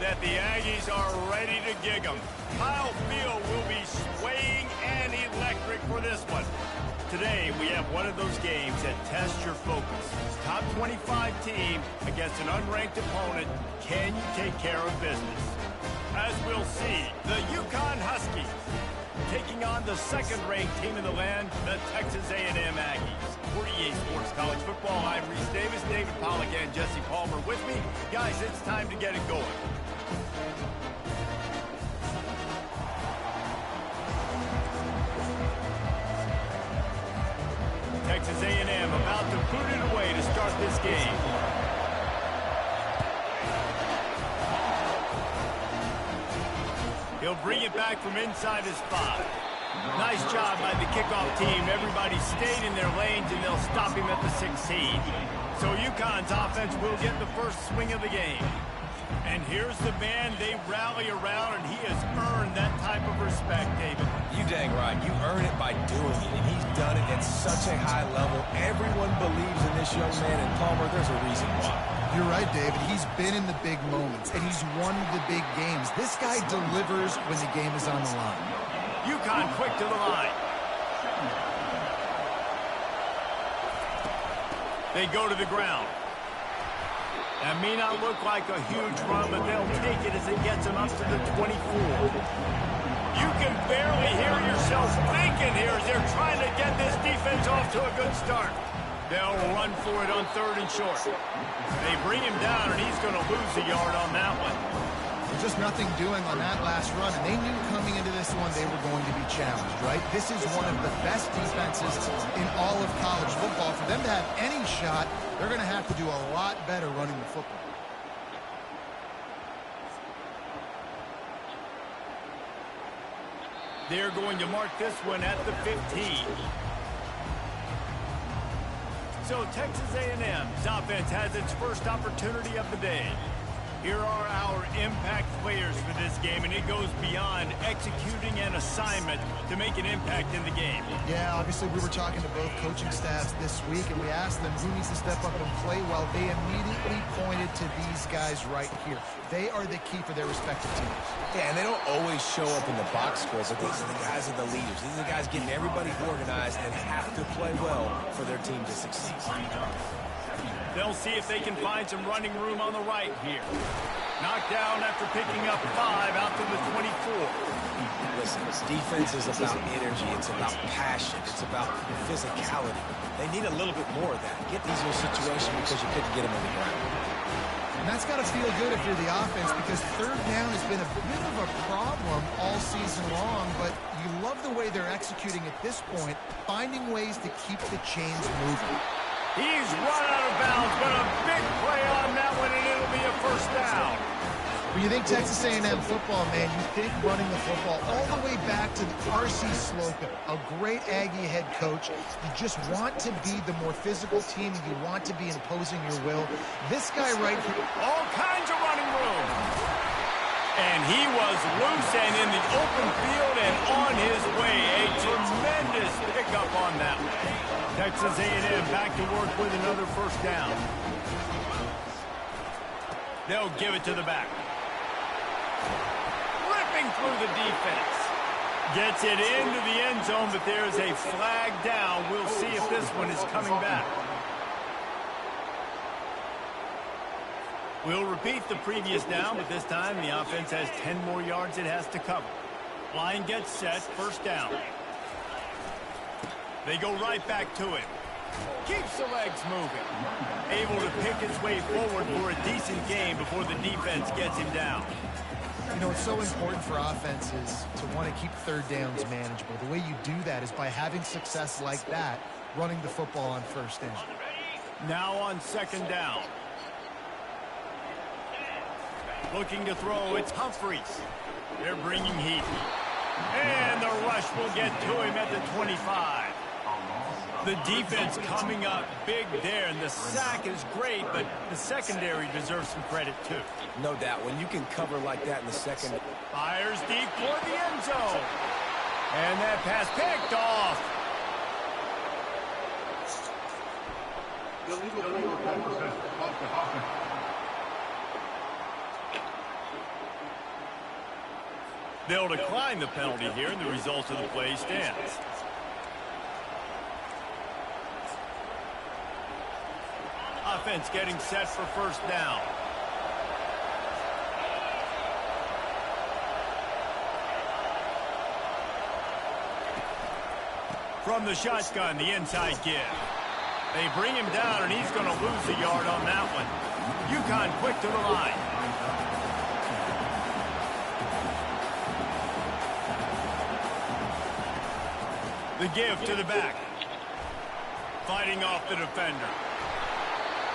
that the Aggies are ready to gig 'em. Kyle Field will be swaying and electric for this one. Today, we have one of those games that tests your focus. Top 25 team against an unranked opponent. Can you take care of business? As we'll see, the UConn Huskies taking on the second-ranked team in the land, the Texas A&M Aggies. For EA Sports College Football, I'm Reese Davis, David Pollack, and Jesse Palmer with me. Guys, it's time to get it going. Texas A&M about to boot it away to start this game. He'll bring it back from inside his 5. Nice job by the kickoff team. Everybody stayed in their lanes, and they'll stop him at the 16. So UConn's offense will get the first swing of the game. And here's the man they rally around, and he has earned that type of respect, David. You dang right. You earn it by doing it, and he's done it at such a high level. Everyone believes in this young man, and Palmer, there's a reason why. You're right, David. He's been in the big moments, and he's won the big games. This guy delivers when the game is on the line. UConn quick to the line. They go to the ground. That may not look like a huge run, but they'll take it as it gets them up to the 24. You can barely hear yourself thinking here as they're trying to get this defense off to a good start. They'll run for it on 3rd and short. They bring him down, and he's going to lose a yard on that one. There's just nothing doing on that last run, and they knew coming into this one they were going to be challenged, right? This is one of the best defenses in all of college football. For them to have any shot, they're going to have to do a lot better running the football. They're going to mark this one at the 15. So Texas A&M's offense has its first opportunity of the day. Here are our impact players for this game, and it goes beyond executing an assignment to make an impact in the game. Yeah, obviously we were talking to both coaching staffs this week, and we asked them who needs to step up and play well. They immediately pointed to these guys right here. They are the key for their respective teams. Yeah, and they don't always show up in the box score, but these are the guys that are the leaders. These are the guys getting everybody organized and have to play well for their team to succeed. They'll see if they can find some running room on the right here. Knocked down after picking up 5 out to the 24. Listen, defense is about energy. It's about passion. It's about physicality. They need a little bit more of that. Get these in a situation because you couldn't get them on the ground. And that's got to feel good if you're the offense, because 3rd down has been a bit of a problem all season long, but you love the way they're executing at this point, finding ways to keep the chains moving. He's run out of bounds, but a big play on that one, and it'll be a first down. When you think Texas A&M football, man, you think running the football all the way back to R.C. Slocum, a great Aggie head coach. You just want to be the more physical team, and you want to be imposing your will. This guy right here, all kinds of running room. And he was loose and in the open field and on his way. A tremendous pickup on that one. Texas A&M back to work with another first down. They'll give it to the back. Ripping through the defense. Gets it into the end zone, but there's a flag down. We'll see if this one is coming back. We'll repeat the previous down, but this time the offense has 10 more yards it has to cover. Line gets set, first down. They go right back to him. Keeps the legs moving. Able to pick his way forward for a decent game before the defense gets him down. You know, it's so important for offenses to want to keep 3rd downs manageable. The way you do that is by having success like that, running the football on 1st down. Now on 2nd down. Looking to throw, it's Humphreys. They're bringing heat. And the rush will get to him at the 25. The defense coming up big there, and the sack is great, but the secondary deserves some credit too. No doubt. When you can cover like that in the second. Fires deep for the end zone. And that pass picked off. They'll decline the penalty here, and the result of the play stands. Offense getting set for first down. From the shotgun, the inside give. They bring him down, and he's going to lose a yard on that one. UConn quick to the line. The give to the back. Fighting off the defender.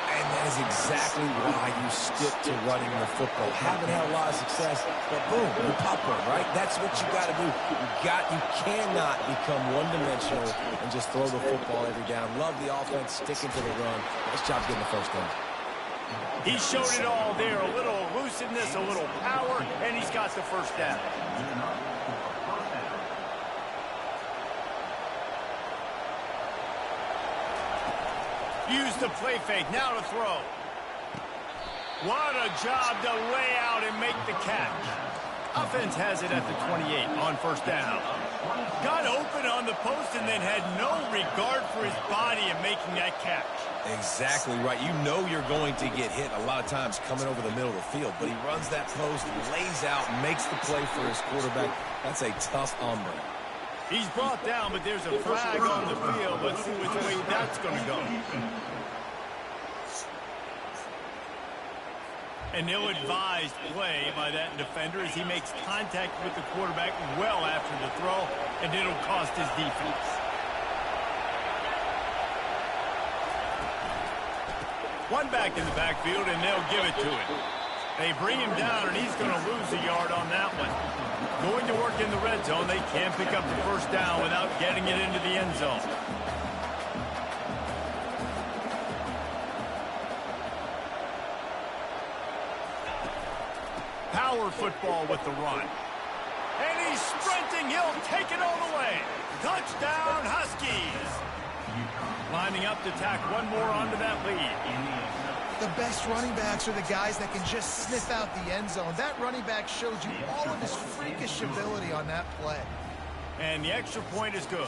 And that is exactly why you stick to running the football. Haven't had a lot of success, but boom, you pop one, right? That's what you got to do. You cannot become one-dimensional and just throw the football every down. Love the offense, sticking to the run. Nice job getting the first down. He showed it all there. A little elusiveness, a little power, and he's got the first down. Use the play fake, now to throw. What a job to lay out and make the catch. Offense has it at the 28 on first down. Got open on the post and then had no regard for his body in making that catch. Exactly right. You know you're going to get hit a lot of times coming over the middle of the field, but he runs that post, lays out, makes the play for his quarterback. That's a tough hombre. He's brought down, but there's a flag on the field. Let's see which way that's going to go. An ill-advised play by that defender as he makes contact with the quarterback well after the throw, and it'll cost his defense. One back in the backfield, and they'll give it to him. They bring him down, and he's going to lose a yard on that one. Going to work in the red zone. They can't pick up the first down without getting it into the end zone. Power football with the run. And he's sprinting. He'll take it all the way. Touchdown, Huskies. Lining up to tack one more onto that lead. The best running backs are the guys that can just sniff out the end zone. That running back showed you all of his freakish ability on that play. And the extra point is good.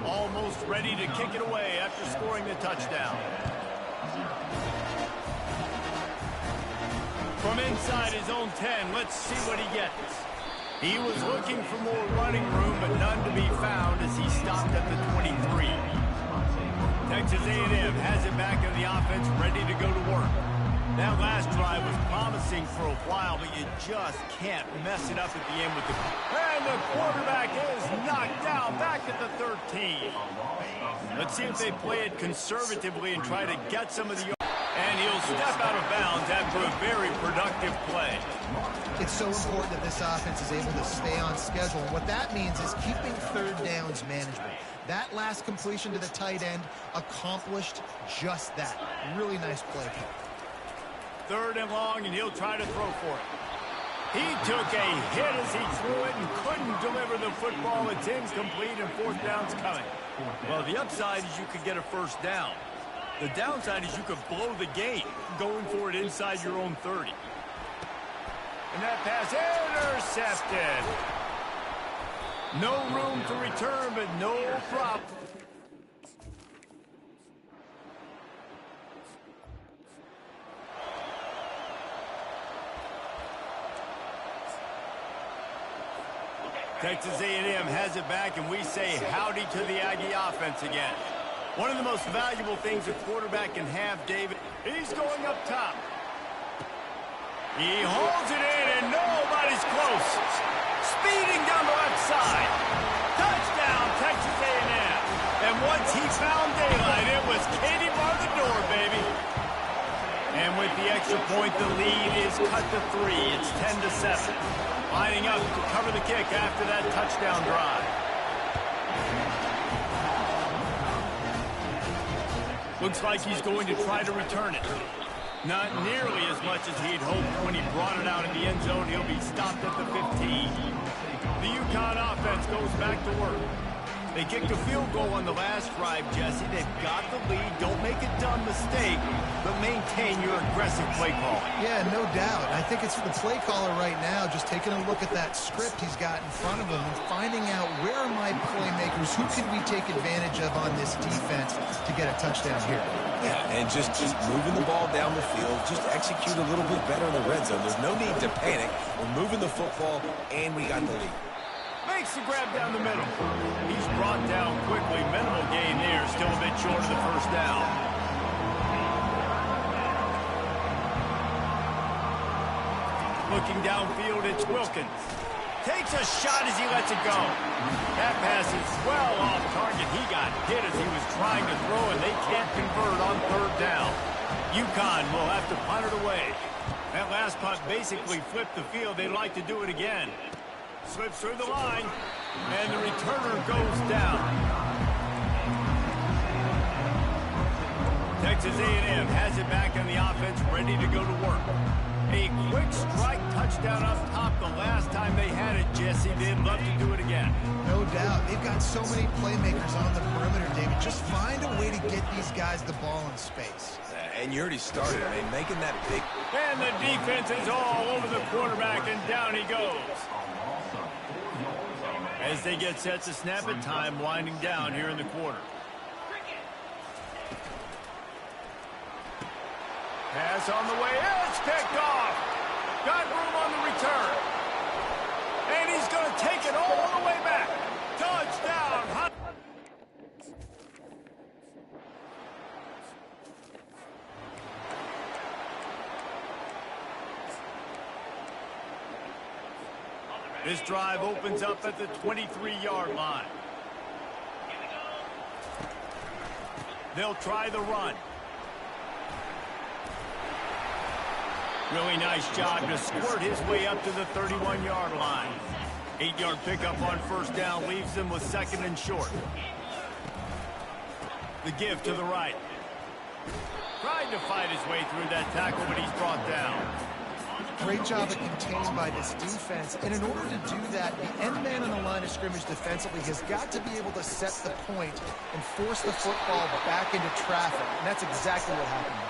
Almost ready to kick it away after scoring the touchdown. From inside his own 10, let's see what he gets. He was looking for more running room, but none to be found as he stopped at the 23. Texas A&M has it back in the offense, ready to go to work. That last drive was promising for a while, but you just can't mess it up at the end with the... And the quarterback is knocked down back at the 13. Let's see if they play it conservatively and try to get some of the... And he'll step out of bounds after a very productive play. It's so important that this offense is able to stay on schedule. And what that means is keeping third downs manageable. That last completion to the tight end accomplished just that. Really nice play. Third and long, and he'll try to throw for it. He took a hit as he threw it and couldn't deliver the football. It's incomplete, and fourth down's coming. Well, the upside is you could get a first down. The downside is you could blow the game going for it inside your own 30. And that pass intercepted. No room to return, but no problem. Texas A&M has it back, and we say howdy to the Aggie offense again. One of the most valuable things a quarterback can have, David, he's going up top. He holds it in, and nobody's close. Speeding down the left side. Touchdown, Texas A&M. And once he found daylight, it was Katie bar the door, baby. And with the extra point, the lead is cut to 3. It's 10-7. Lining up to cover the kick after that touchdown drive. Looks like he's going to try to return it. Not nearly as much as he'd hoped when he brought it out in the end zone. He'll be stopped at the 15. The UConn offense goes back to work. They kicked a field goal on the last drive, Jesse. They've got the lead. Don't make a dumb mistake, but maintain your aggressive play call. Yeah, no doubt. I think it's the play caller right now just taking a look at that script he's got in front of him and finding out where are my playmakers, who can we take advantage of on this defense to get a touchdown here. Yeah, and just moving the ball down the field, just execute a little bit better in the red zone. There's no need to panic. We're moving the football, and we got the lead. Makes the grab down the middle. He's brought down quickly. Minimal gain there. Still a bit short of the first down. Looking downfield, it's Wilkins. Takes a shot as he lets it go. That pass is well off target. He got hit as he was trying to throw, and they can't convert on third down. UConn will have to punt it away. That last punt basically flipped the field. They'd like to do it again. Slips through the line, and the returner goes down. Texas A&M has it back on the offense, ready to go to work. A quick strike touchdown up top the last time they had it, Jesse. They'd love to do it again. No doubt. They've got so many playmakers on the perimeter, David. Just find a way to get these guys the ball in space. And you already started, I mean, making that big. And the defense is all over the quarterback, and down he goes. As they get set to snap it, time winding down here in the quarter. Pass on the way, it's picked off. Got room on the return. And he's going to take it all the way back. Touchdown. This drive opens up at the 23-yard line. They'll try the run. Really nice job to squirt his way up to the 31-yard line. 8-yard pickup on first down leaves them with second and short. The give to the right. Tried to fight his way through that tackle, but he's brought down. Great job of containing by this defense. And in order to do that, the end man on the line of scrimmage defensively has got to be able to set the point and force the football back into traffic. And that's exactly what happened there.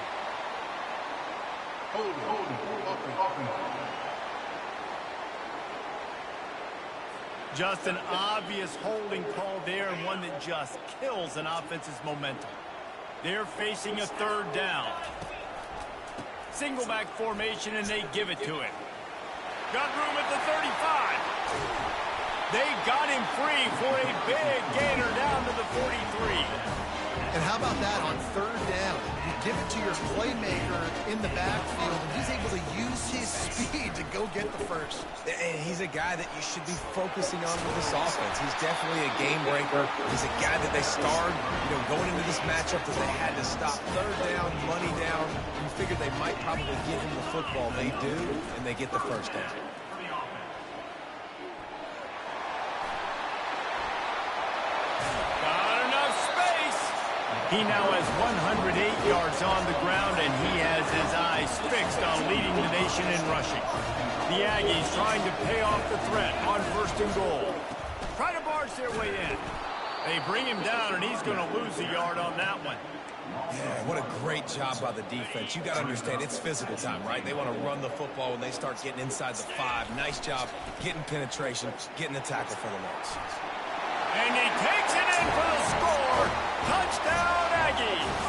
Just an obvious holding call there, and one that just kills an offense's momentum. They're facing a third down. Single back formation, and they give it to him. Got room at the 35. They got him free for a big gainer down to the 43. And how about that on third down? You give it to your playmaker in the backfield, and he's able to use his speed to go get the first. And he's a guy that you should be focusing on with this offense. He's definitely a game breaker. He's a guy that they starred, going into this matchup that they had to stop. Third down, money down. You figured they might probably give him the football. They do, and they get the first down. He now has 108 yards on the ground, and he has his eyes fixed on leading the nation in rushing. The Aggies trying to pay off the threat on first and goal. Try to barge their way in. They bring him down, and he's going to lose a yard on that one. Yeah, what a great job by the defense. You got to understand, it's physical time, right? They want to run the football when they start getting inside the 5. Nice job getting penetration, getting the tackle for the loss. And he takes it in for the score. Touchdown, Aggies.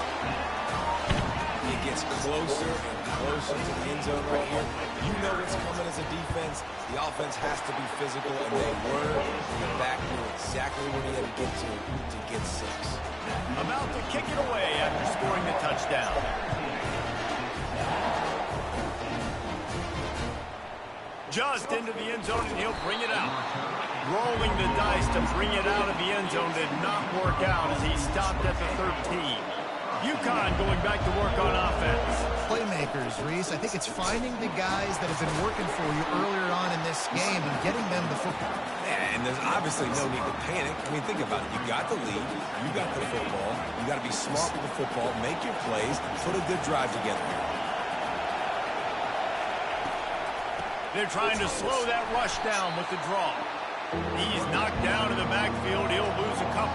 It gets closer and closer to the end zone right here. You know what's coming as a defense. The offense has to be physical, and they were. And the back knew exactly where he had to get 6. About to kick it away after scoring the touchdown. Just into the end zone, and he'll bring it out. Rolling the dice to bring it out of the end zone did not work out as he stopped at the 13. UConn going back to work on offense. Playmakers, Reese. I think it's finding the guys that have been working for you earlier on in this game and getting them the football. And there's obviously no need to panic. I mean, think about it. You got the lead. You got the football. You got to be smart with the football. Make your plays. Put a good drive together. They're trying to slow that rush down with the draw. He's knocked down in the backfield. He'll lose a couple.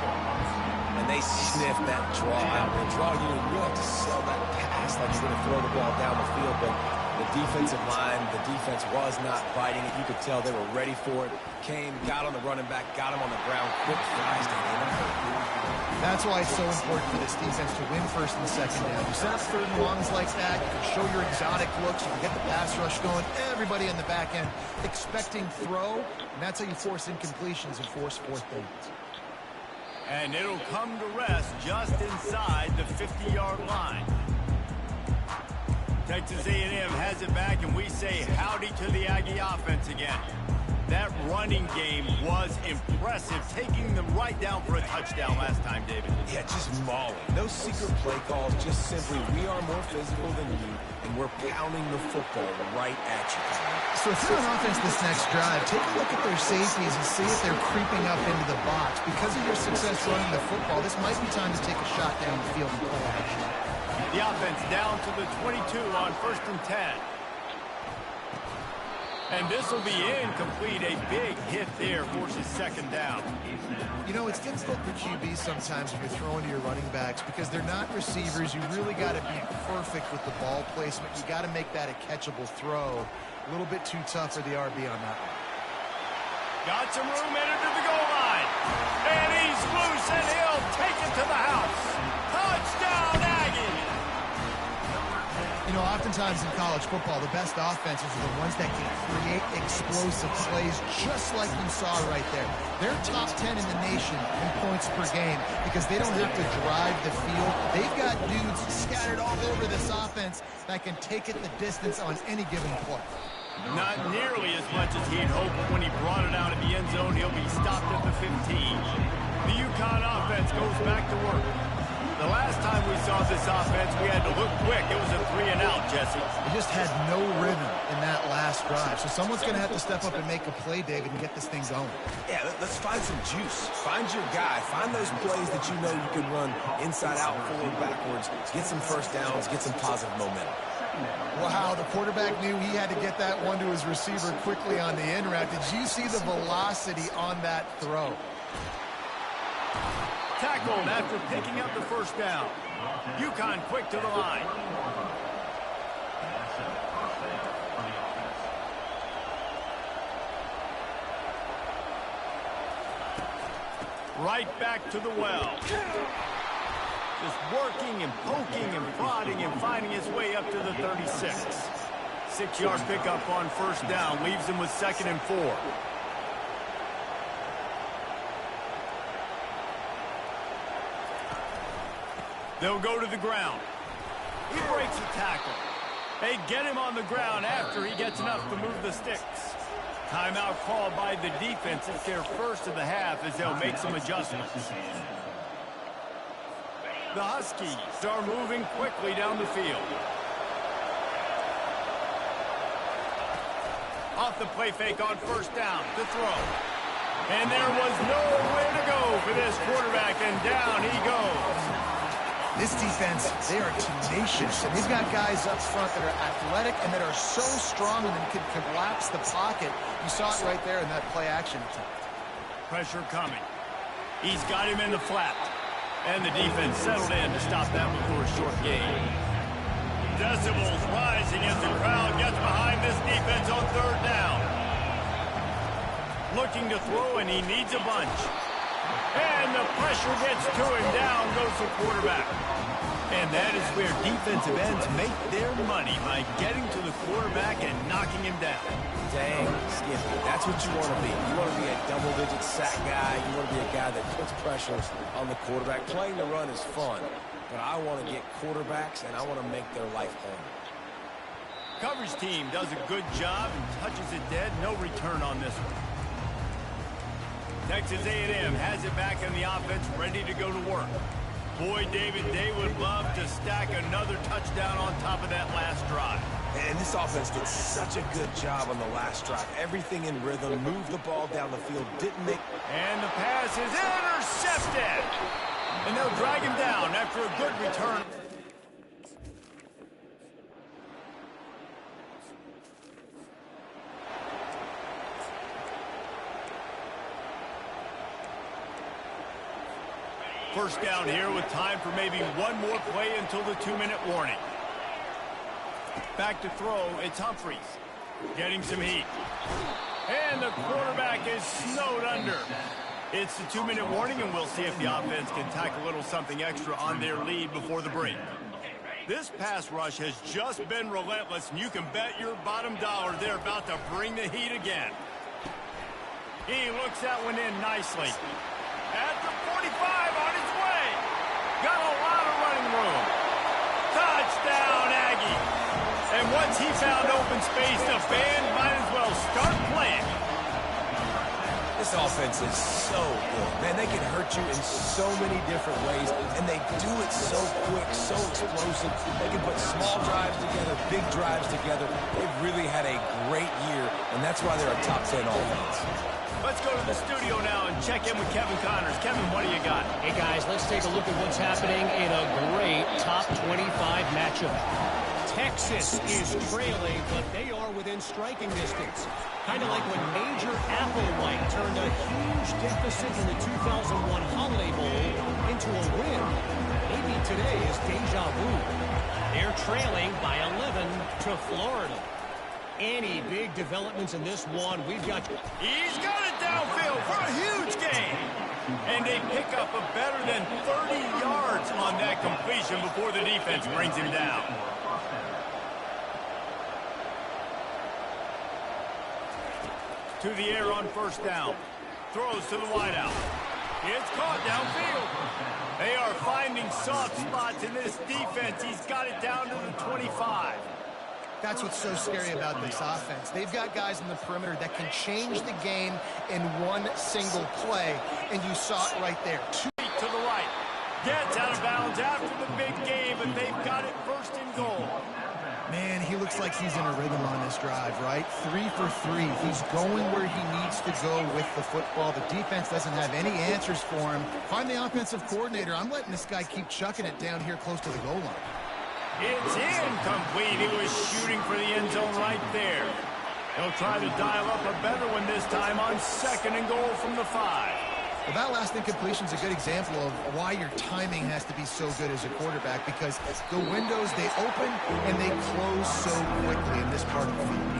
they sniffed that draw out. The draw, you really have to sell that pass like you're going to throw the ball down the field, but the defensive line, the defense was not biting it. You could tell they were ready for it. Came, got on the running back, got him on the ground, quick flies to him. That's why it's so important for this defense to win first and second down. You set up third and longs like that, you can show your exotic looks, you can get the pass rush going, everybody on the back end expecting throw, and that's how you force incompletions and force fourth downs. And it'll come to rest just inside the 50-yard line. Texas A&M has it back, and we say howdy to the Aggie offense again. That running game was impressive, taking them right down for a touchdown last time, David. Yeah, just mauling. No secret play calls, just simply we are more physical than you, and we're pounding the football right at you. So if you're on offense this next drive, take a look at their safeties and see if they're creeping up into the box. Because of your success running the football, this might be time to take a shot down the field and play action. The offense down to the 22 on 1st and 10. And this will be incomplete. A big hit there forces second down. You know, it's difficult for QBs sometimes when you're throwing to your running backs because they're not receivers. You really got to be perfect with the ball placement. You got to make that a catchable throw. A little bit too tough for the RB on that one. Got some room headed to the goal line. And he's loose, and he'll take it to the house. Touchdown, Aggie! You know, oftentimes in college football, the best offenses are the ones that can create explosive plays, just like you saw right there. They're top 10 in the nation in points per game because they don't have to drive the field. They've got dudes scattered all over this offense that can take it the distance on any given play. Not nearly as much as he'd hoped when he brought it out of the end zone. He'll be stopped at the 15. The UConn offense goes back to work. The last time we saw this offense, we had to look quick. It was a 3-and-out, Jesse. They just had no rhythm in that last drive. So someone's going to have to step up and make a play, David, and get this thing going. Yeah, let's find some juice. Find your guy. Find those plays that you know you can run inside out, forward, backwards. Get some first downs. Get some positive momentum. Wow, the quarterback knew he had to get that one to his receiver quickly on the in route. Did you see the velocity on that throw? Tackled after picking up the first down. UConn quick to the line. Right back to the well. Just working and poking and prodding and finding his way up to the 36. 6-yard pickup on first down leaves him with 2nd and 4. They'll go to the ground. He breaks a tackle. They get him on the ground after he gets enough to move the sticks. Timeout called by the defense. It's their first of the half as they'll make some adjustments. The Huskies are moving quickly down the field. Off the play fake on first down to throw. And there was nowhere to go for this quarterback, and down he goes. This defense, they are tenacious, and they've got guys up front that are athletic and that are so strong and can collapse the pocket. You saw it right there in that play-action attempt. Pressure coming. He's got him in the flat. And the defense settled in to stop that before a short gain. Decibels rising as the crowd gets behind this defense on third down. Looking to throw, and he needs a bunch. And the pressure gets to him. Down goes the quarterback. And that is where defensive ends make their money, by getting to the quarterback and knocking him down. Dang, Skippy, that's what you want to be. You want to be a double-digit sack guy. You want to be a guy that puts pressure on the quarterback. Playing the run is fun, but I want to get quarterbacks, and I want to make their life home. Coverage team does a good job and touches it dead. No return on this one. Texas A&M has it back in the offense, ready to go to work. Boy, David, they would love to stack another touchdown on top of that last drive. And this offense did such a good job on the last drive. Everything in rhythm, moved the ball down the field, didn't make... And the pass is intercepted! And they'll drag him down after a good return. First down here with time for maybe one more play until the 2-minute warning. Back to throw, it's Humphries. Getting some heat. And the quarterback is snowed under. It's the 2-minute warning, and we'll see if the offense can tack a little something extra on their lead before the break. This pass rush has just been relentless, and you can bet your bottom dollar they're about to bring the heat again. He looks that one in nicely. At the 45, on his way. Got a lot of running room. Touchdown, Aggie. And once he found open space, the band might as well start playing. This offense is so good. Man, they can hurt you in so many different ways, and they do it so quick, so explosive. They can put small drives together, big drives together. They've really had a great year, and that's why they're a top 10 offense. Let's go to the studio now and check in with Kevin Connors. Kevin, what do you got? Hey, guys, let's take a look at what's happening in a great top 25 matchup. Texas is trailing, but they are within striking distance. Kind of like when Major Applewhite turned a huge deficit in the 2001 Holiday Bowl into a win. Maybe today is deja vu. They're trailing by 11 to Florida. Any big developments in this one? We've got... He's got it downfield for a huge gain. And they pick up a better than 30 yards on that completion before the defense brings him down. To the air on first down. Throws to the wideout. It's caught downfield. They are finding soft spots in this defense. He's got it down to the 25. That's what's so scary about this offense. They've got guys in the perimeter that can change the game in one single play, and you saw it right there. 2 feet to the right. Gets out of bounds after the big game, but they've got it first and goal. Man, he looks like he's in a rhythm on this drive, right? 3 for 3. He's going where he needs to go with the football. The defense doesn't have any answers for him. If I'm the offensive coordinator, I'm letting this guy keep chucking it down here close to the goal line. It's incomplete. He was shooting for the end zone right there. He'll try to dial up a better one this time on second and goal from the 5. Well, that last incompletion is a good example of why your timing has to be so good as a quarterback, because the windows, they open and they close so quickly in this part of the field.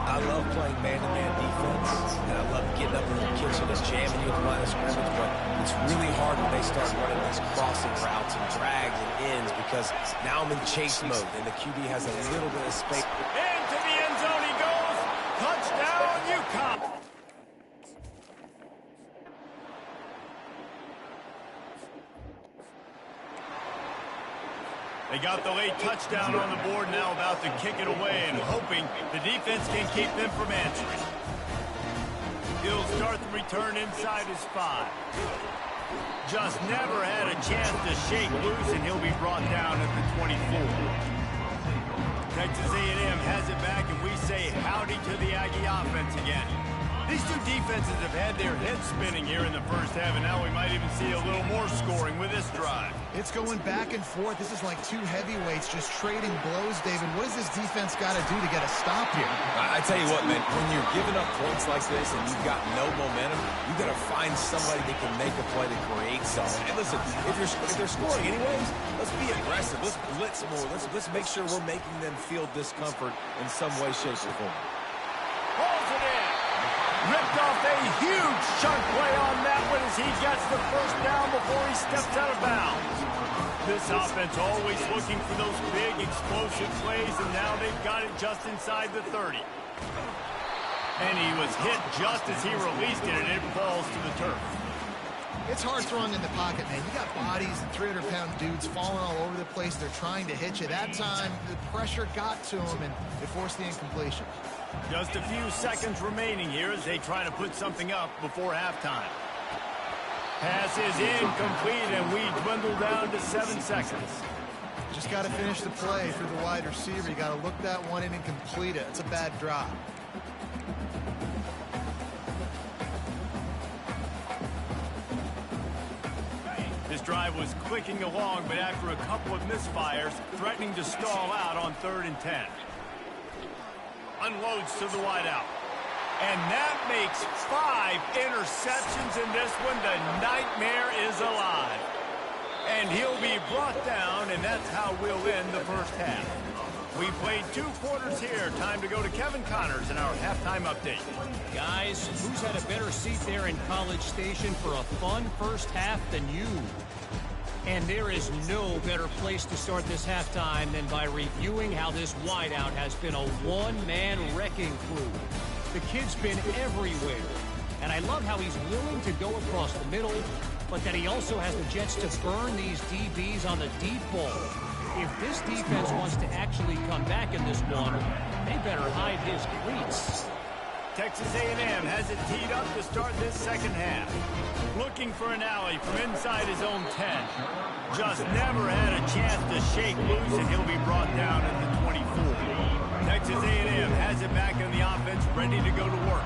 I love playing man-to-man defense, and I love getting up in the kitchen and jamming you at the line of scrimmage, but it's really hard when they start running these crossing routes and drags and ends, because now I'm in chase mode, and the QB has a little bit of space. Into the end zone he goes. Touchdown, UConn. They got the late touchdown on the board, now about to kick it away and hoping the defense can keep them from answering. He'll start the return inside his 5. Just never had a chance to shake loose, and he'll be brought down at the 24. Texas A&M has it back, and we say howdy to the Aggie offense again. These two defenses have had their heads spinning here in the first half, and now we might even see a little more scoring with this drive. It's going back and forth. This is like two heavyweights just trading blows, David. What does this defense got to do to get a stop here? I tell you what, man, when you're giving up points like this and you've got no momentum, you got to find somebody that can make a play to create something. And listen, if they're scoring anyways, let's be aggressive. Let's blitz more. Let's make sure we're making them feel discomfort in some way, shape, or form. Holds it in. Ripped off a huge chunk play on that one as he gets the first down before he steps out of bounds. This offense always looking for those big explosive plays, and now they've got it just inside the 30. And he was hit just as he released it, and it falls to the turf. It's hard throwing in the pocket, man. You got bodies and 300-pound dudes falling all over the place. They're trying to hit you. That time, the pressure got to him, and it forced the incompletion. Just a few seconds remaining here as they try to put something up before halftime. Pass is incomplete, and we dwindle down to 7 seconds. Just got to finish the play for the wide receiver. You got to look that one in and complete it. It's a bad drop. This drive was clicking along, but after a couple of misfires, threatening to stall out on 3rd and 10. Unloads to the wideout. And that makes 5 interceptions in this one. The nightmare is alive. And he'll be brought down, and that's how we'll end the first half. We played 2 quarters here. Time to go to Kevin Connors in our halftime update. Guys, who's had a better seat there in College Station for a fun first half than you? And there is no better place to start this halftime than by reviewing how this wideout has been a one-man wrecking crew. The kid's been everywhere. And I love how he's willing to go across the middle, but that he also has the jets to burn these DBs on the deep ball. If this defense wants to actually come back in this one, they better hide his cleats. Texas A&M has it teed up to start this second half. Looking for an alley from inside his own 10. Just never had a chance to shake loose, and he'll be brought down at the 24. Texas A&M has it back in the offense, ready to go to work.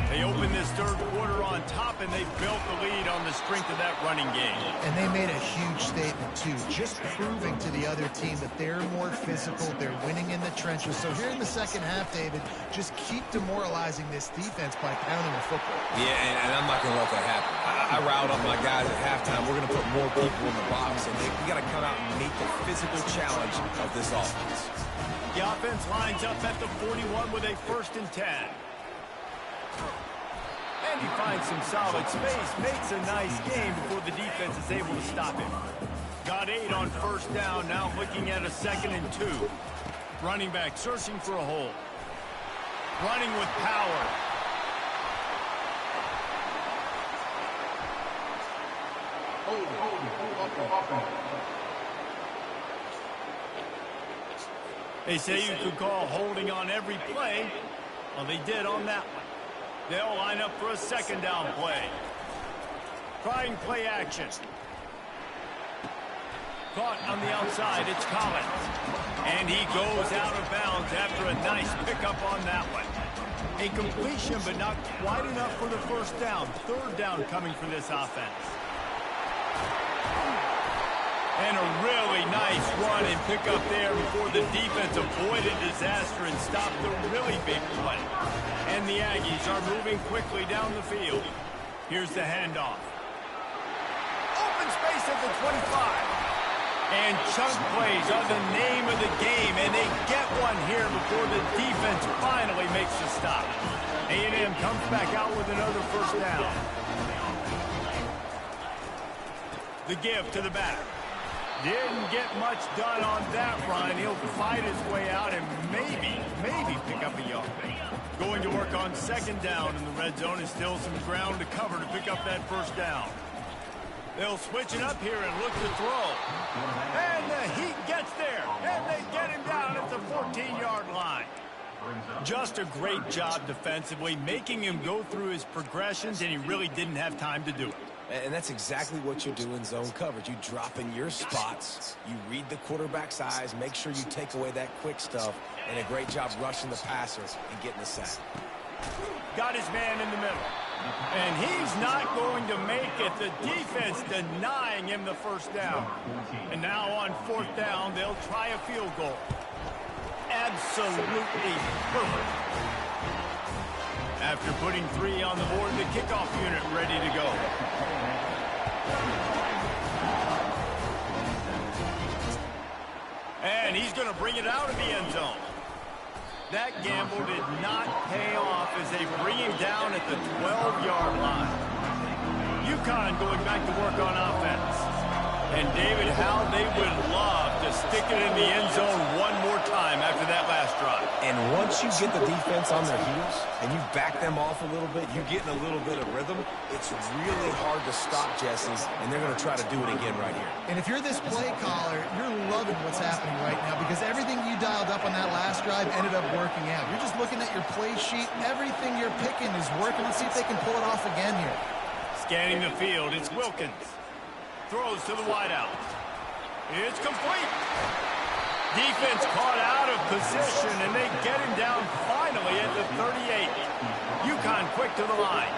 They open this third quarter on top, and they built the lead on the strength of that running game. And they made a huge statement, too, just proving to the other team that they're more physical, they're winning in the trenches. So here in the second half, David, just keep demoralizing this defense by pounding the football. Yeah, and I'm not going to let that happen. I riled up my guys at halftime. We're going to put more people in the box, and we got to come out and meet the physical challenge of this offense. The offense lines up at the 41 with a 1st and 10. And he finds some solid space, makes a nice game before the defense is able to stop him. Got 8 on 1st down, now looking at a 2nd and 2. Running back searching for a hole. Running with power. They say you could call holding on every play. Well, they did on that one. They'll line up for a 2nd down play. Trying play action. Caught on the outside, it's Collins. And he goes out of bounds after a nice pickup on that one. A completion, but not quite enough for the 1st down. 3rd down coming for this offense. And a really nice run and pick up there before the defense avoided disaster and stopped the really big play. And the Aggies are moving quickly down the field. Here's the handoff. Open space at the 25. And chunk plays are the name of the game, and they get one here before the defense finally makes the stop. A&M comes back out with another 1st down. The give to the back. Didn't get much done on that run. He'll fight his way out and maybe pick up a yard. Going to work on 2nd down in the red zone, and still some ground to cover to pick up that 1st down. They'll switch it up here and look to throw. And the Heat gets there, and they get him down at the 14-yard line. Just a great job defensively, making him go through his progressions, and he really didn't have time to do it. And that's exactly what you do in zone coverage. You drop in your spots, you read the quarterback's eyes, make sure you take away that quick stuff, and a great job rushing the passer and getting the sack. Got his man in the middle. And he's not going to make it. The defense denying him the 1st down. And now on 4th down, they'll try a field goal. Absolutely perfect. After putting 3 on the board, the kickoff unit ready to go. And he's going to bring it out of the end zone. That gamble did not pay off as they bring him down at the 12-yard line. UConn going back to work on offense. And David, how they would love to stick it in the end zone one more time after that last drive. And once you get the defense on their heels and you back them off a little bit, you get in a little bit of rhythm, it's really hard to stop, Jesse, and they're going to try to do it again right here. And if you're this play caller, you're loving what's happening right now because everything you dialed up on that last drive ended up working out. You're just looking at your play sheet. Everything you're picking is working. Let's see if they can pull it off again here. Scanning the field, it's Wilkins. Throws to the wideout. It's complete. Defense caught out of position, and they get him down finally at the 38. UConn quick to the line.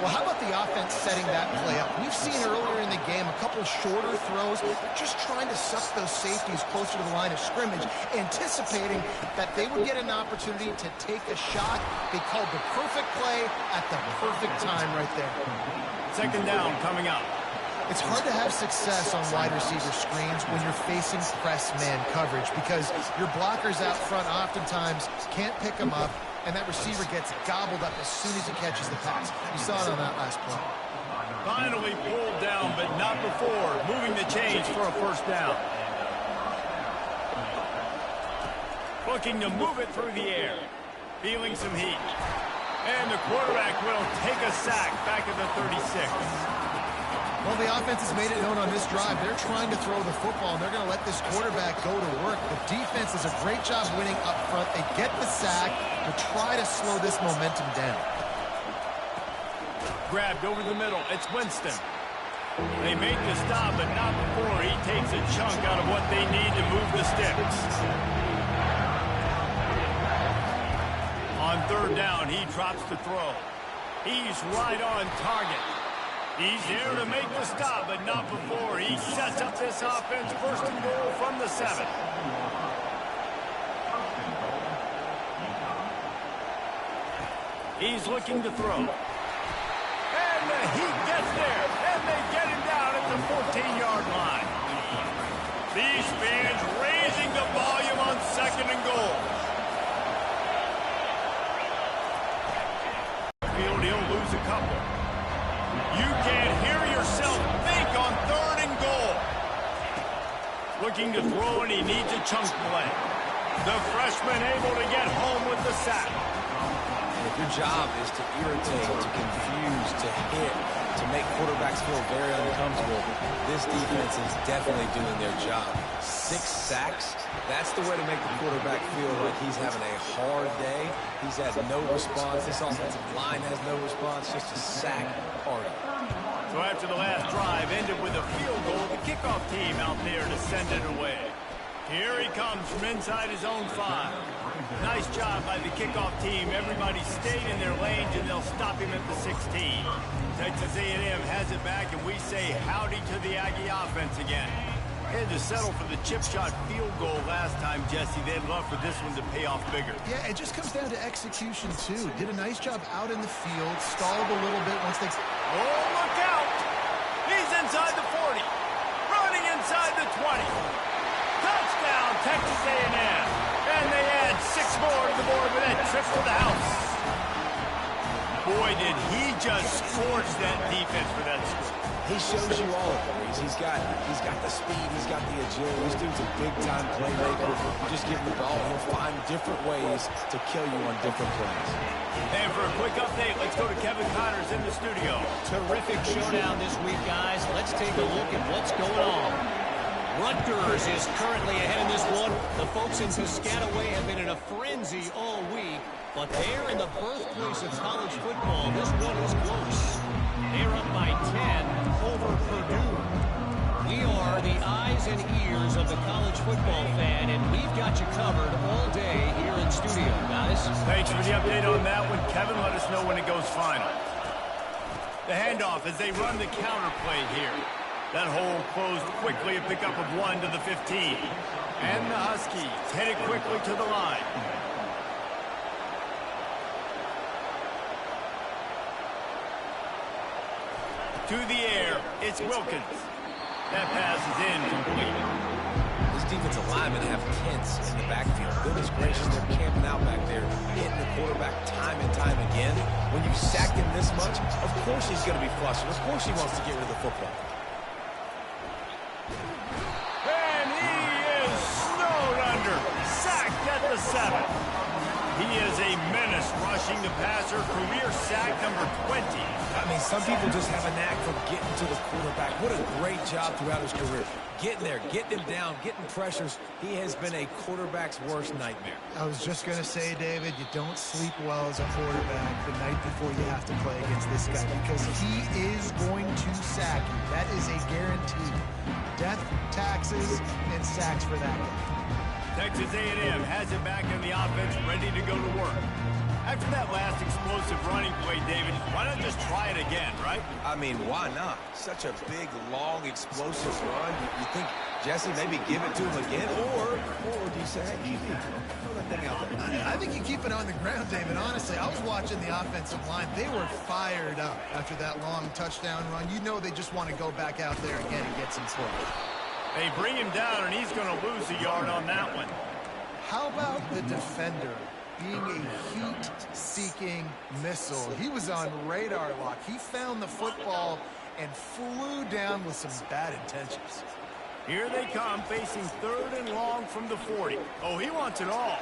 Well, how about the offense setting that play up? We've seen earlier in the game a couple shorter throws, just trying to suck those safeties closer to the line of scrimmage, anticipating that they would get an opportunity to take a shot. They called the perfect play at the perfect time right there. 2nd down coming up. It's hard to have success on wide receiver screens when you're facing press man coverage because your blockers out front oftentimes can't pick them up, and that receiver gets gobbled up as soon as he catches the pass. You saw it on that last play. Finally pulled down, but not before moving the chains for a first down. Looking to move it through the air. Feeling some heat. And the quarterback will take a sack back at the 36. Well, the offense has made it known on this drive. They're trying to throw the football, and they're going to let this quarterback go to work. The defense does a great job winning up front. They get the sack to try to slow this momentum down. Grabbed over the middle. It's Winston. They make the stop, but not before he takes a chunk out of what they need to move the sticks. On third down, he drops to throw. He's right on target. He's there to make the stop, but not before he sets up this offense. First and goal from the 7. He's looking to throw. And the heat gets there, and they get him down at the 14-yard line. These fans raising the volume on second and goal. He'll lose a couple. You can't hear yourself think on third and goal. Looking to throw, and he needs a chunk play. The freshman able to get home with the sack. If your job is to irritate, to confuse, to hit, to make quarterbacks feel very uncomfortable, this defense is definitely doing their job. 6 sacks, that's the way to make the quarterback feel like he's having a hard day. He's had no response. This offensive line has no response, just a sack party. So after the last drive ended with a field goal, the kickoff team out there to send it away. Here he comes from inside his own 5. Nice job by the kickoff team. Everybody stayed in their lanes, and they'll stop him at the 16. Texas A&M has it back, and we say howdy to the Aggie offense again. Had to settle for the chip shot field goal last time, Jesse. They'd love for this one to pay off bigger. Yeah, it just comes down to execution, too. Did a nice job out in the field, stalled a little bit once they... Oh, look out! He's inside the 40. Running inside the 20. Touchdown, Texas A&M. And they add 6 more to the board with that trip to the house. Boy, did he just scorch that defense for that score. He shows you all of it. He's got the speed, he's got the agility. This dude's a big-time playmaker. You just give him the ball, he'll find different ways to kill you on different plays. And for a quick update, let's go to Kevin Connors in the studio. Terrific showdown this week, guys. Let's take a look at what's going on. Rutgers is currently ahead in this one. The folks in Piscataway have been in a frenzy all week, but they're in the birthplace of college football. This one is close. They're up by 10 over Purdue. We are the eyes and ears of the college football fan, and we've got you covered all day here in studio, guys. Thanks for the update on that one. Kevin, let us know when it goes final. The handoff as they run the counter play here. That hole closed quickly, a pickup of 1 to the 15. And the Huskies headed quickly to the line. To the air, it's Wilkins. That pass is incomplete. This defensive linemen have tents in the backfield. Goodness gracious, they're camping out back there, hitting the quarterback time and time again. When you sack him this much, of course he's going to be flustered. Of course he wants to get rid of the football. And he is snowed under. Sacked at the 7. He is a menace rushing the passer. Career sack number 20. I mean, some people just have a knack for getting to the quarterback. What a great job throughout his career. Getting there, getting him down, getting pressures. He has been a quarterback's worst nightmare. I was just going to say, David, you don't sleep well as a quarterback the night before you have to play against this guy because he is going to sack you. That is a guarantee. Death, taxes, and sacks for that guy. Texas A&M has it back in the offense, ready to go to work. After that last explosive running play, David, why not just try it again, right? I mean, why not? Such a big, long, explosive run. You think, Jesse, maybe give it to him again? Or do you say, hey, throw that thing out there? I think you keep it on the ground, David. Honestly, I was watching the offensive line. They were fired up after that long touchdown run. You know they just want to go back out there again and get some points. They bring him down, and he's going to lose a yard on that one. How about the defender being a heat-seeking missile? He was on radar lock. He found the football and flew down with some bad intentions. Here they come, facing 3rd and long from the 40. Oh, he wants it all.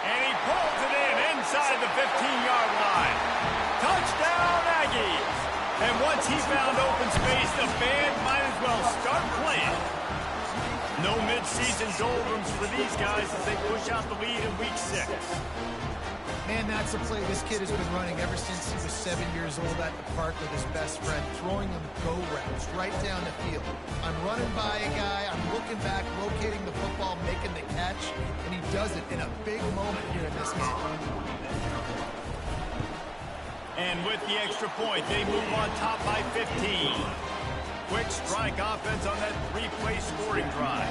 And he pulls it in inside the 15-yard line. Touchdown, Aggies! And once he found open space, the band might as well start playing. No mid-season doldrums for these guys as they push out the lead in Week 6. Man, that's a play this kid has been running ever since he was 7 years old at the park with his best friend, throwing him go routes right down the field. I'm running by a guy, I'm looking back, locating the football, making the catch, and he does it in a big moment here in this game. And with the extra point, they move on top by 15. Quick strike offense on that 3-play scoring drive.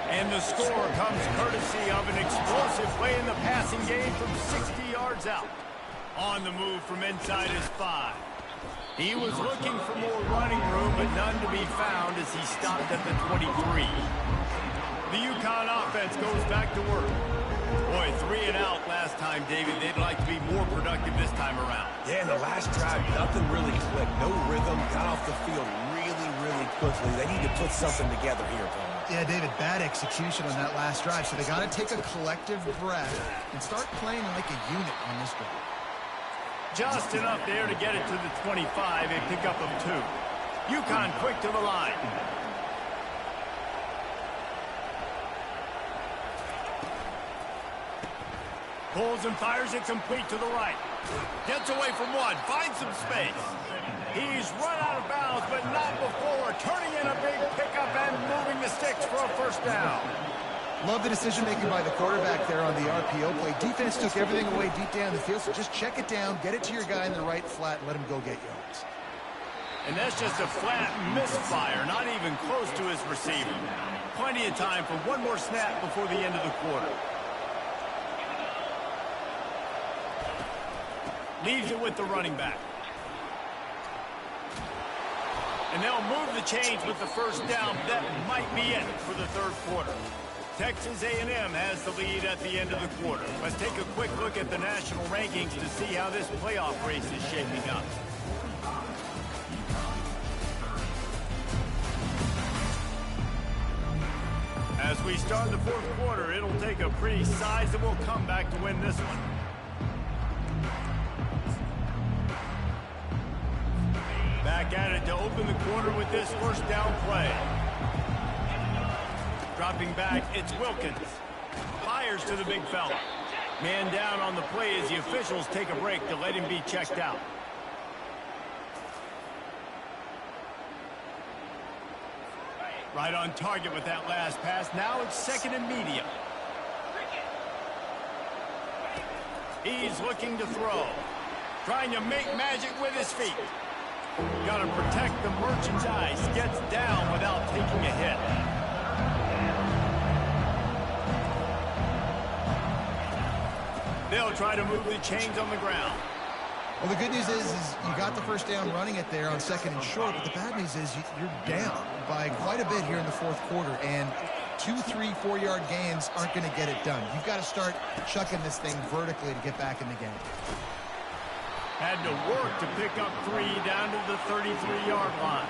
And the score comes courtesy of an explosive play in the passing game from 60 yards out. On the move from inside his 5. He was looking for more running room, but none to be found as he stopped at the 23. The UConn offense goes back to work. Boy, 3 and out last time, David. They'd like to be more productive this time around. Yeah, in the last drive, nothing really clicked. No rhythm, got off the field really quickly. They need to put something together here, Paul. Yeah, David, bad execution on that last drive, so they got to take a collective breath and start playing like a unit on this drive. Just enough there to get it to the 25, a pickup of 2. UConn quick to the line. Pulls and fires it complete to the right. Gets away from one, finds some space. He's run out of bounds, but not before. Turning in a big pickup and moving the sticks for a first down. Love the decision-making by the quarterback there on the RPO play. Defense took everything away deep down the field, so just check it down, get it to your guy in the right flat, and let him go get yards. And that's just a flat misfire, not even close to his receiver. Plenty of time for one more snap before the end of the quarter. Leaves it with the running back. And they'll move the chains with the first down. That might be it for the 3rd quarter. Texas A&M has the lead at the end of the quarter. Let's take a quick look at the national rankings to see how this playoff race is shaping up. As we start the 4th quarter, it'll take a pretty sizable comeback to win this one. Back at it to open the quarter with this first down play. Dropping back, it's Wilkins. Fires to the big fella. Man down on the play as the officials take a break to let him be checked out. Right on target with that last pass. Now it's 2nd and medium. He's looking to throw. Trying to make magic with his feet. Got to protect the merchandise. Gets down without taking a hit. They'll try to move the chains on the ground. Well, the good news is you got the first down running it there on 2nd and short, but the bad news is you're down by quite a bit here in the 4th quarter, and 2, 3, 4-yard gains aren't going to get it done. You've got to start chucking this thing vertically to get back in the game. Had to work to pick up 3 down to the 33-yard line.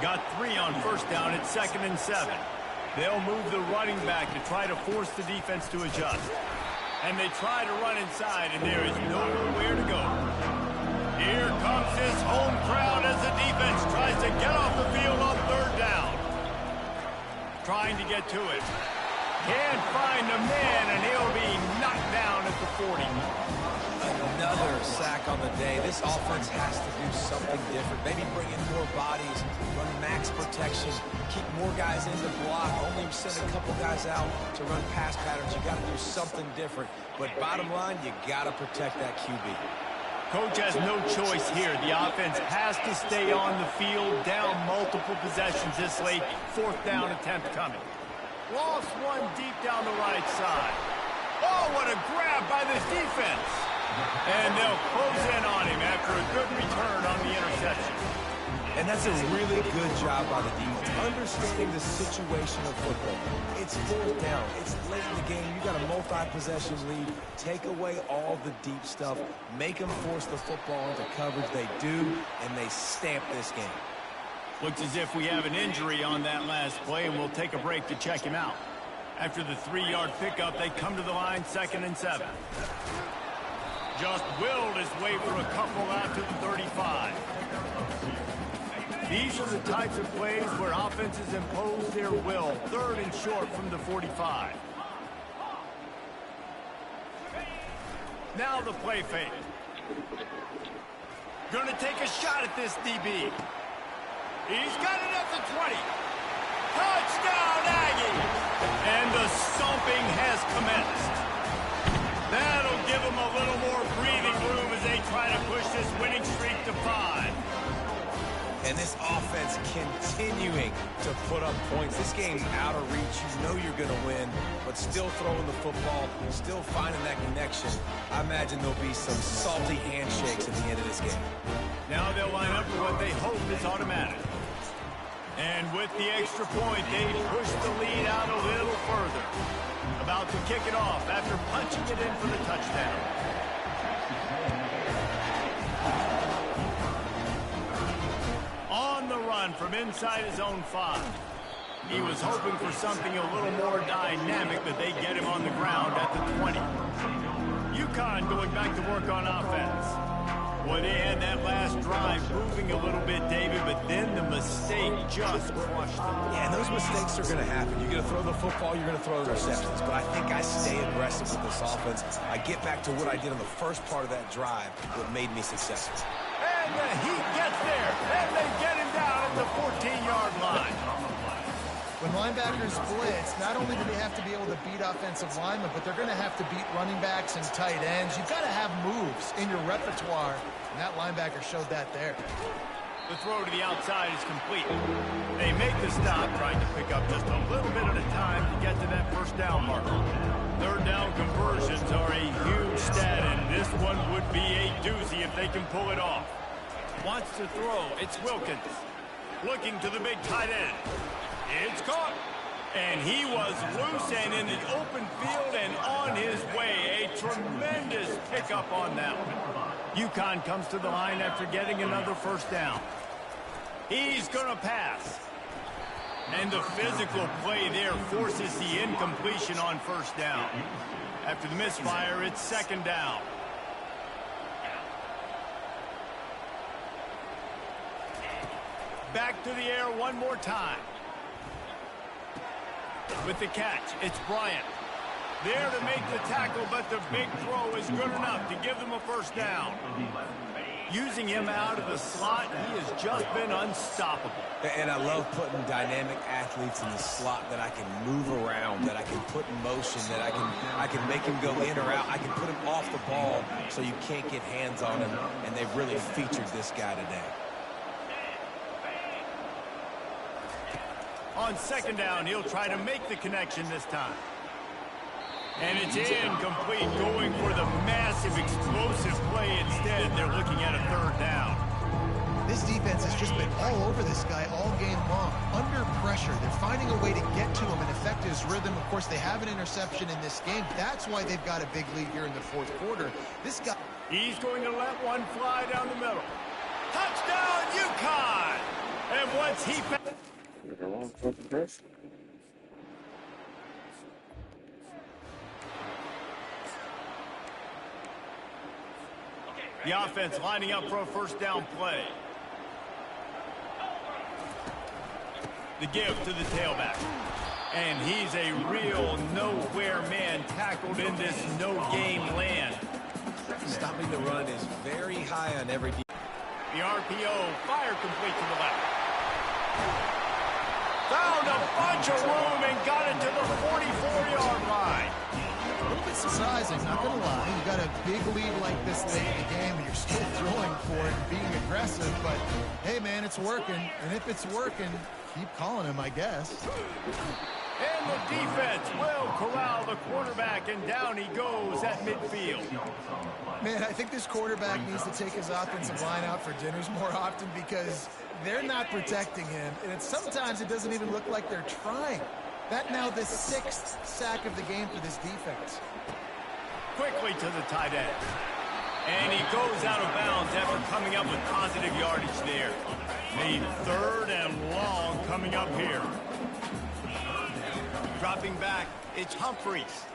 Got 3 on first down at 2nd and 7. They'll move the running back to try to force the defense to adjust. And they try to run inside, and there is nowhere to go. Here comes his home crowd as the defense tries to get off the field on 3rd down. Trying to get to it. Can't find the man, and he'll be knocked down at the 40. Another sack on the day. This offense has to do something different. Maybe bring in more bodies, run max max protection, keep more guys in to block, only send a couple guys out to run pass patterns. You got to do something different. But bottom line, you got to protect that QB. Coach has no choice here. The offense has to stay on the field, down multiple possessions this late. 4th down attempt coming. Lost one deep down the right side. Oh, what a grab by this defense. And they'll close in on him after a good return on the interception. And that's a really good job by the defense, understanding the situation of football. It's 4th down. It's late in the game. You got a multi-possession lead. Take away all the deep stuff. Make them force the football into coverage. They do, and they stamp this game. Looks as if we have an injury on that last play, and we'll take a break to check him out. After the 3-yard pickup, they come to the line, 2nd and 7. Just willed his way for a couple out to the 35. These are the types of plays where offenses impose their will. 3rd and short from the 45. Now the play fake. Gonna take a shot at this DB. He's got it at the 20. Touchdown, Aggie! And the stomping has commenced. That'll give them a little more breathing room as they try to push this winning streak to 5. And this offense continuing to put up points. This game's out of reach. You know you're going to win, but still throwing the football, still finding that connection. I imagine there'll be some salty handshakes at the end of this game. Now they'll line up for what they hope is automatic. And with the extra point, they push the lead out a little further. About to kick it off after punching it in for the touchdown. On the run from inside his own 5. He was hoping for something a little more dynamic, but they get him on the ground at the 20. UConn going back to work on offense. Well, they had that last drive moving a little bit, David, but then the mistake just crushed them. Yeah, and those mistakes are going to happen. You're going to throw the football, you're going to throw interceptions. But I think I stay aggressive with this offense. I get back to what I did on the first part of that drive that made me successful. And the Heat gets there, and they get him down at the 14-yard line. When linebackers blitz, not only do they have to be able to beat offensive linemen, but they're going to have to beat running backs and tight ends. You've got to have moves in your repertoire, and that linebacker showed that there. The throw to the outside is complete. They make the stop, trying to pick up just a little bit at a time to get to that 1st down mark. 3rd down conversions are a huge stat, and this one would be a doozy if they can pull it off. Wants to throw. It's Wilkins. Looking to the big tight end. It's caught. And he was loose and in the open field and on his way. A tremendous pickup on that one. UConn comes to the line after getting another 1st down. He's going to pass. And the physical play there forces the incompletion on 1st down. After the misfire, it's 2nd down. Back to the air one more time. With the catch, it's Bryant. There to make the tackle, but the big throw is good enough to give them a 1st down. Using him out of the slot, he has just been unstoppable. And I love putting dynamic athletes in the slot that I can move around, that I can put in motion, that I can make him go in or out. I can put him off the ball so you can't get hands on him, and they've really featured this guy today. On 2nd down, he'll try to make the connection this time. And it's incomplete, going for the massive, explosive play instead. They're looking at a 3rd down. This defense has just been all over this guy all game long. Under pressure, they're finding a way to get to him and affect his rhythm. Of course, they have an interception in this game. That's why they've got a big lead here in the 4th quarter. This guy... He's going to let one fly down the middle. Touchdown, UConn! And once he... The offense lining up for a 1st down play. The give to the tailback. And he's a real nowhere man tackled in this no-game land. Stopping the run is very high on every... The RPO, fire complete to the left. bunch of room and got it to the 44-yard line. A little bit surprising, not going to lie. You got a big lead like this late in the game, and you're still throwing for it and being aggressive. But, hey, man, it's working. And if it's working, keep calling him, I guess. And the defense will corral the quarterback, and down he goes at midfield. Man, I think this quarterback needs to take his offensive line out for dinners more often because they're not protecting him. And sometimes it doesn't even look like they're trying. That now the 6th sack of the game for this defense. Quickly to the tight end. And he goes out of bounds after coming up with positive yardage there. A 3rd and long coming up here. Dropping back, it's Humphreys.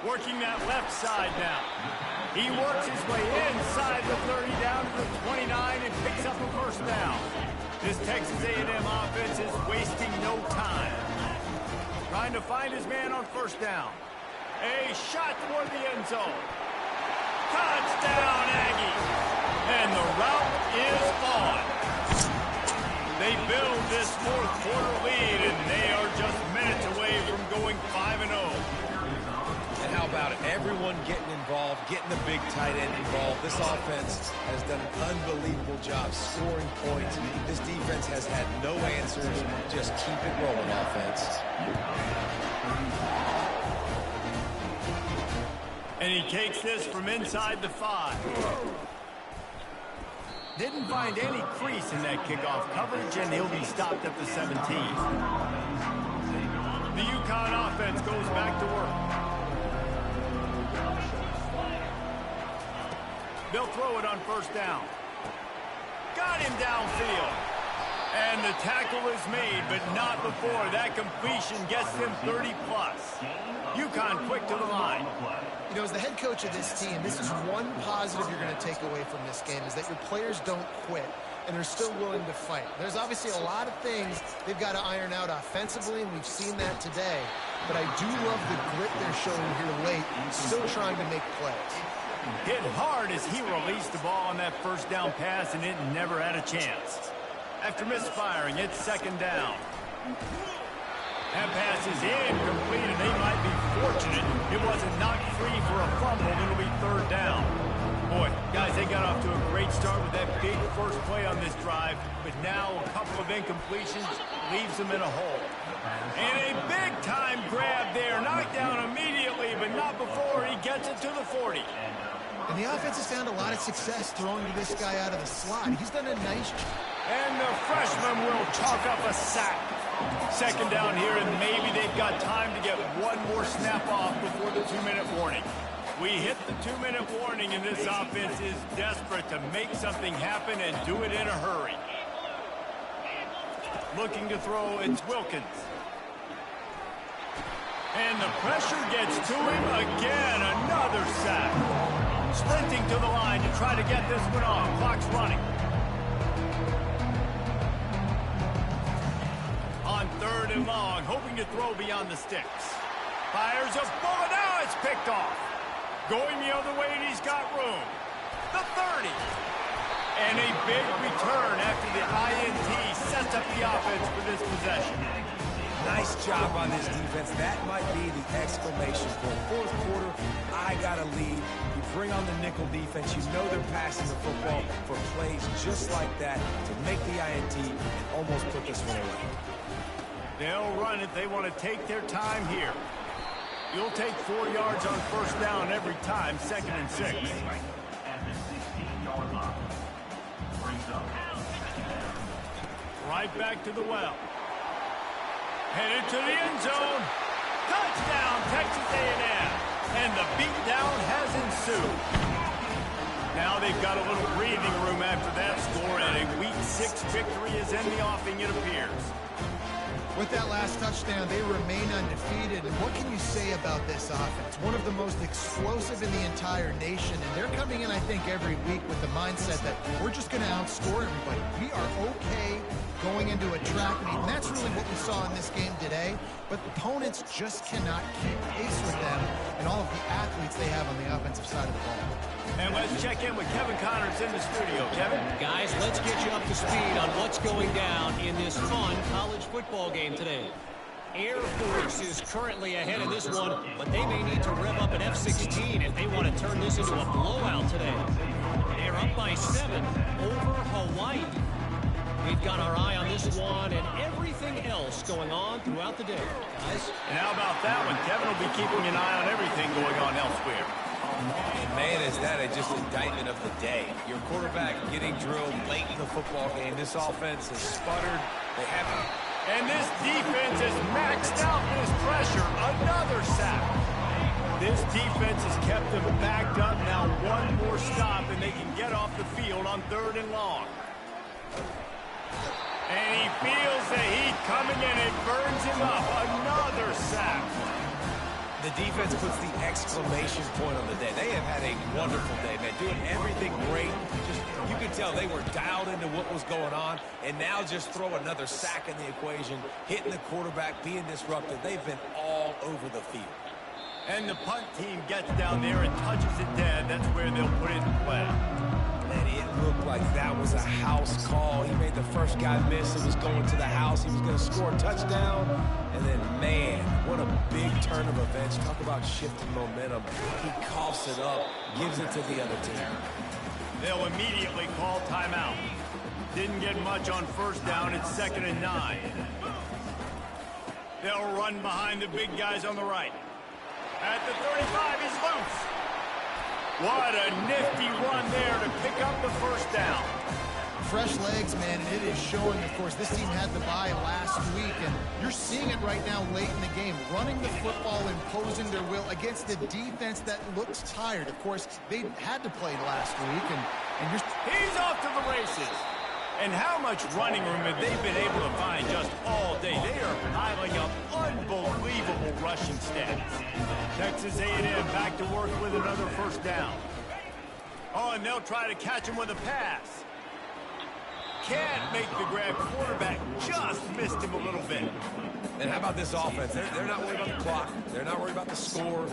Working that left side now. He works his way inside the 30 down to the 29 and picks up a first down. This Texas A&M offense is wasting no time. Trying to find his man on first down. A shot toward the end zone. Touchdown, Aggies. And the route is on. They build this 4th quarter lead, and they are just minutes away from going 5-0. And how about it? Everyone getting involved, getting the big tight end involved. This offense has done an unbelievable job scoring points. This defense has had no answers. Just keep it rolling, offense. And he takes this from inside the 5. Didn't find any crease in that kickoff coverage, and he'll be stopped at the 17. The UConn offense goes back to work. They'll throw it on first down. Got him downfield. And the tackle is made, but not before that completion gets them 30+. UConn quick to the line. You know, as the head coach of this team, this is one positive you're going to take away from this game, is that your players don't quit and they're still willing to fight. There's obviously a lot of things they've got to iron out offensively, and we've seen that today. But I do love the grit they're showing here late, still trying to make plays. Hit hard as he released the ball on that first down pass, and it never had a chance. After misfiring, it's 2nd down. That pass is incomplete, and they might be fortunate it wasn't knocked free for a fumble. It'll be 3rd down. Boy, guys, they got off to a great start with that big first play on this drive, but now a couple of incompletions leaves them in a hole. And a big-time grab there, knocked down immediately, but not before he gets it to the 40. And the offense has found a lot of success throwing to this guy out of the slot. He's done a nice job. And the freshman will chalk up a sack. 2nd down here, and maybe they've got time to get one more snap off before the 2-minute warning. We hit the 2-minute warning, and this offense is desperate to make something happen and do it in a hurry. Looking to throw, it's Wilkins. And the pressure gets to him again. Another sack. Sprinting to the line to try to get this one off. Clock's running. On 3rd and long, hoping to throw beyond the sticks. Fires a bullet. Now it's picked off. Going the other way, and he's got room. The 30. And a big return after the INT sets up the offense for this possession. Nice job on this defense. That might be the exclamation point. 4th quarter, I got a lead. You bring on the nickel defense. You know they're passing the football for plays just like that to make the INT and almost put this one away. They'll run it. They want to take their time here. You'll take 4 yards on first down every time, 2nd and 6. Right back to the well. Headed to the end zone. Touchdown, Texas A&M. And the beatdown has ensued. Now they've got a little breathing room after that score, and a Week 6 victory is in the offing, it appears. With that last touchdown, they remain undefeated. And what can you say about this offense? One of the most explosive in the entire nation. And they're coming in, I think, every week with the mindset that we're just going to outscore everybody. We are okay going into into a track meet, and that's really what we saw in this game today. But opponents just cannot keep pace with them and all of the athletes they have on the offensive side of the ball. And let's check in with Kevin Connors in the studio. Kevin? Guys, let's get you up to speed on what's going down in this fun college football game today. Air Force is currently ahead in this one, but they may need to rev up an F-16 if they want to turn this into a blowout today. They're up by 7 over Hawaii. We've got our eye on this one and everything else going on throughout the day, guys. And how about that one? Kevin will be keeping an eye on everything going on elsewhere. And man, is that just indictment of the day. Your quarterback getting drilled late in the football game. This offense has sputtered. They haven't. And this defense has maxed out this pressure. Another sack. This defense has kept them backed up. Now one more stop and they can get off the field on 3rd and long. And he feels the heat coming and it burns him up. Another sack. The defense puts the exclamation point on the day. They have had a wonderful day, man. Doing everything great. Just, you can tell they were dialed into what was going on. And now just throw another sack in the equation. Hitting the quarterback, being disruptive. They've been all over the field. And the punt team gets down there and touches it dead. That's where they'll put it in play. Man, it looked like that was a house call. He made the first guy miss. It was going to the house. He was going to score a touchdown. And then, man, what a big turn of events. Talk about shifting momentum. He coughs it up, gives it to the other team. They'll immediately call timeout. Didn't get much on 1st down. It's 2nd and 9. They'll run behind the big guys on the right. At the 35, he's loose. What a nifty run there to pick up the 1st down. Fresh legs, man, and it is showing, of course. This team had the bye last week, and you're seeing it right now late in the game. Running the football, imposing their will against the defense that looks tired. Of course, they had to play last week, and you're... He's off to the races. And how much running room have they been able to find just all day? They are piling up unbelievable rushing stats. Texas A&M back to work with another 1st down. Oh, and they'll try to catch him with a pass. Can't make the grab. Quarterback just missed him a little bit. And how about this offense? They're not worried about the clock. They're not worried about the score.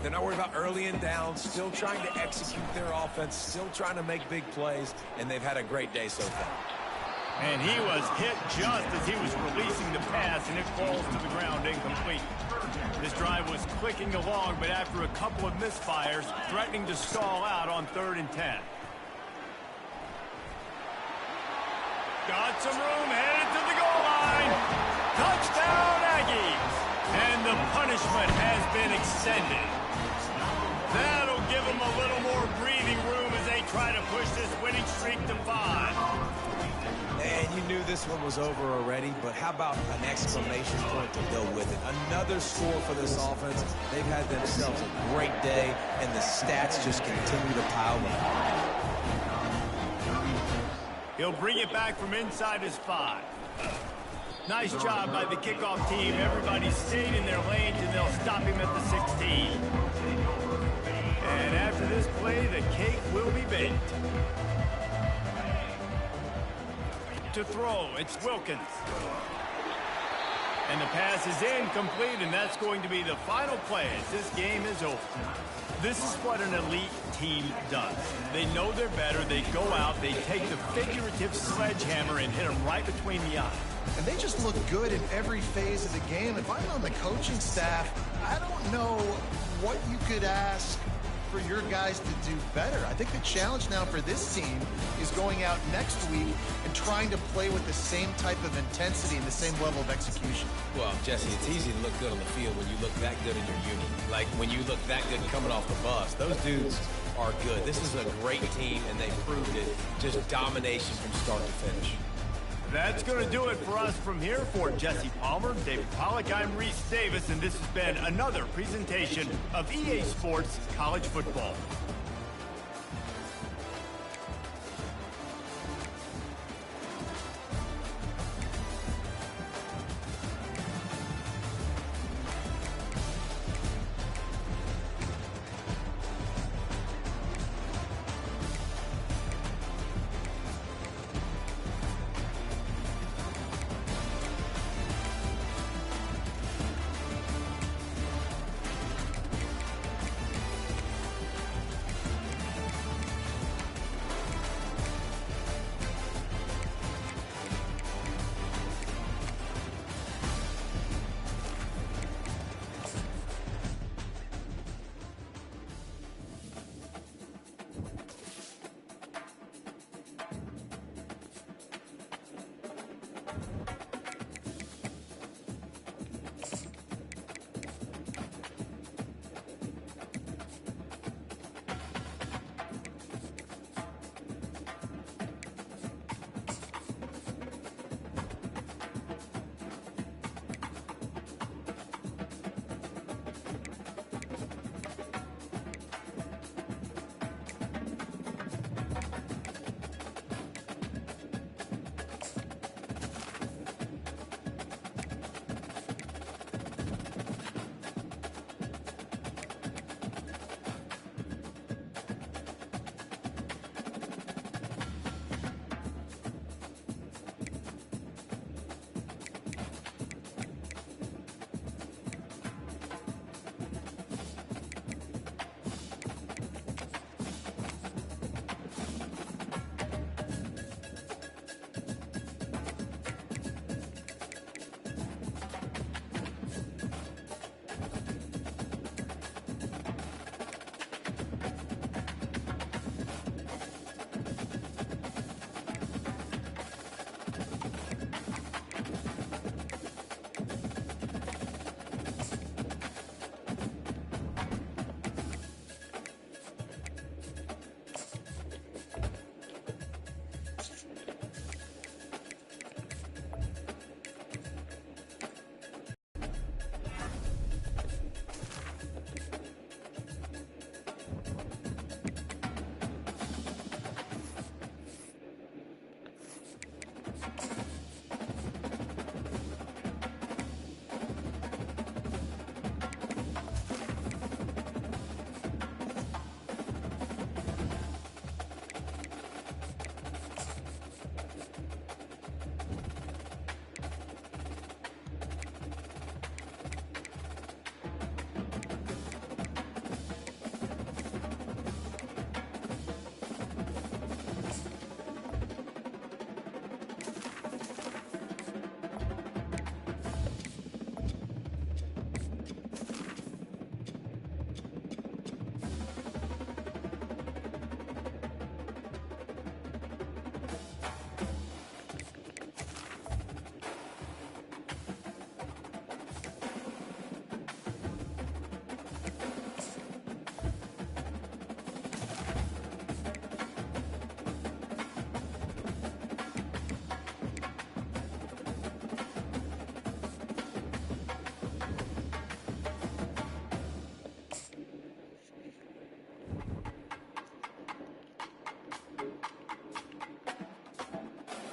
They're not worried about early and down. Still trying to execute their offense. Still trying to make big plays. And they've had a great day so far. And he was hit just as he was releasing the pass, and it falls to the ground incomplete. This drive was clicking along, but after a couple of misfires, threatening to stall out on 3rd and 10. Got some room, headed to the goal line. Touchdown, Aggies. And the punishment has been extended. That'll give them a little more breathing room as they try to push this winning streak to 5. And you knew this one was over already, but how about an exclamation point to go with it? Another score for this offense. They've had themselves a great day, and the stats just continue to pile up. He'll bring it back from inside his 5. Nice job by the kickoff team. Everybody stayed in their lanes, and they'll stop him at the 16. And after this play, the cake will be baked. To throw, it's Wilkins. And the pass is incomplete, and that's going to be the final play as this game is over. This is what an elite team does. They know they're better. They go out, they take the figurative sledgehammer and hit them right between the eyes. And they just look good in every phase of the game. If I'm on the coaching staff, I don't know what you could ask for your guys to do better. I think the challenge now for this team is going out next week and trying to play with the same type of intensity and the same level of execution. Well, Jesse, it's easy to look good on the field when you look that good in your unit. Like when you look that good coming off the bus. Those dudes are good. This is a great team, and they proved it. Just domination from start to finish. That's going to do it for us from here. For Jesse Palmer, David Pollack, I'm Reese Davis, and this has been another presentation of EA Sports College Football.